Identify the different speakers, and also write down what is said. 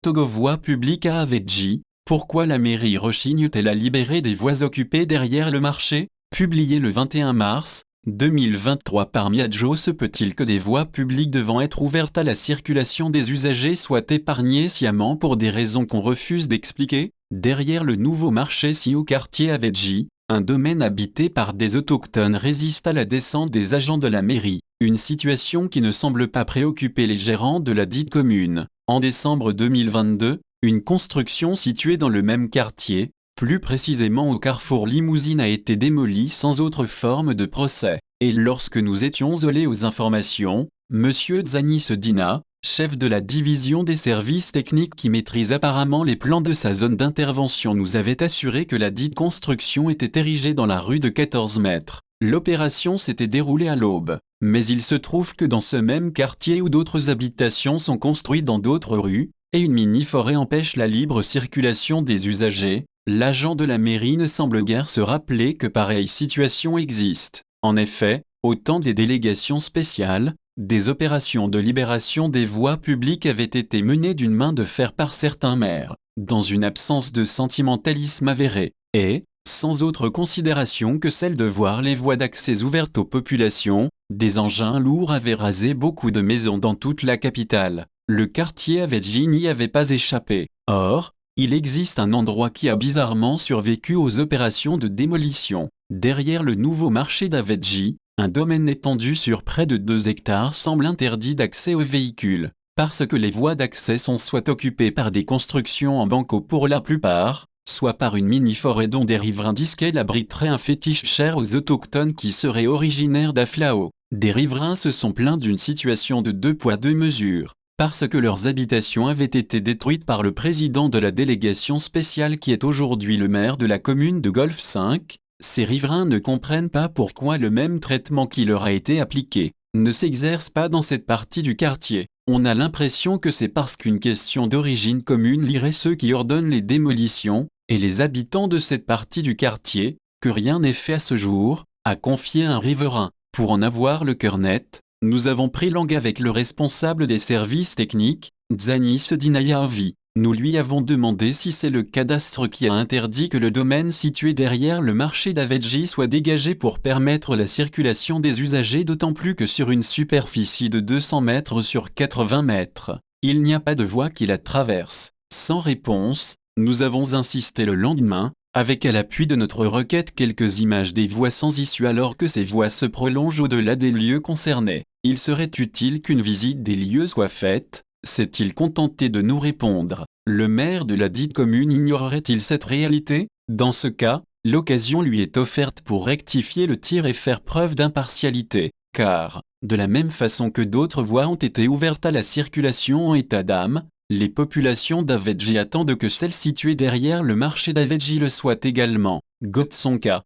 Speaker 1: Togo voie publique à Avedji, pourquoi la mairie rechigne-t-elle à libérer des voies occupées derrière le marché? Publié le 21 mars 2023 par Miadjo, se peut-il que des voies publiques devant être ouvertes à la circulation des usagers soient épargnées sciemment pour des raisons qu'on refuse d'expliquer? Derrière le nouveau marché situé au quartier Avedji, un domaine habité par des autochtones résiste à la descente des agents de la mairie, une situation qui ne semble pas préoccuper les gérants de la dite commune. En décembre 2022, une construction située dans le même quartier, plus précisément au carrefour Limousine, a été démolie sans autre forme de procès. Et lorsque nous étions allés aux informations, M. Zanis Dina, chef de la division des services techniques qui maîtrise apparemment les plans de sa zone d'intervention, nous avait assuré que la dite construction était érigée dans la rue de 14 mètres. L'opération s'était déroulée à l'aube, mais il se trouve que dans ce même quartier où d'autres habitations sont construites dans d'autres rues, et une mini-forêt empêche la libre circulation des usagers, l'agent de la mairie ne semble guère se rappeler que pareille situation existe. En effet, au temps des délégations spéciales, des opérations de libération des voies publiques avaient été menées d'une main de fer par certains maires, dans une absence de sentimentalisme avéré, et, sans autre considération que celle de voir les voies d'accès ouvertes aux populations, des engins lourds avaient rasé beaucoup de maisons dans toute la capitale. Le quartier Avedji n'y avait pas échappé. Or, il existe un endroit qui a bizarrement survécu aux opérations de démolition. Derrière le nouveau marché d'Avedji, un domaine étendu sur près de 2 hectares semble interdit d'accès aux véhicules, parce que les voies d'accès sont soit occupées par des constructions en banco pour la plupart, soit par une mini-forêt dont des riverains disent qu'elle abriterait un fétiche cher aux autochtones qui seraient originaires d'Aflao. Des riverains se sont plaints d'une situation de 2 poids 2 mesures, parce que leurs habitations avaient été détruites par le président de la délégation spéciale qui est aujourd'hui le maire de la commune de Golfe 5. Ces riverains ne comprennent pas pourquoi le même traitement qui leur a été appliqué ne s'exerce pas dans cette partie du quartier. On a l'impression que c'est parce qu'une question d'origine commune lierait ceux qui ordonnent les démolitions et les habitants de cette partie du quartier, que rien n'est fait à ce jour, a confié un riverain. Pour en avoir le cœur net, nous avons pris langue avec le responsable des services techniques, Zanis Dinayavi. Nous lui avons demandé si c'est le cadastre qui a interdit que le domaine situé derrière le marché d'Avedji soit dégagé pour permettre la circulation des usagers, d'autant plus que sur une superficie de 200 mètres sur 80 mètres, il n'y a pas de voie qui la traverse. Sans réponse, nous avons insisté le lendemain, avec à l'appui de notre requête quelques images des voies sans issue alors que ces voies se prolongent au-delà des lieux concernés. Il serait utile qu'une visite des lieux soit faite, s'est-il contenté de nous répondre. Le maire de la dite commune ignorerait-il cette réalité? Dans ce cas, l'occasion lui est offerte pour rectifier le tir et faire preuve d'impartialité, car, de la même façon que d'autres voies ont été ouvertes à la circulation en état d'âme, les populations d'Avedji attendent que celle située derrière le marché d'Avedji le soit également. Gotsonka.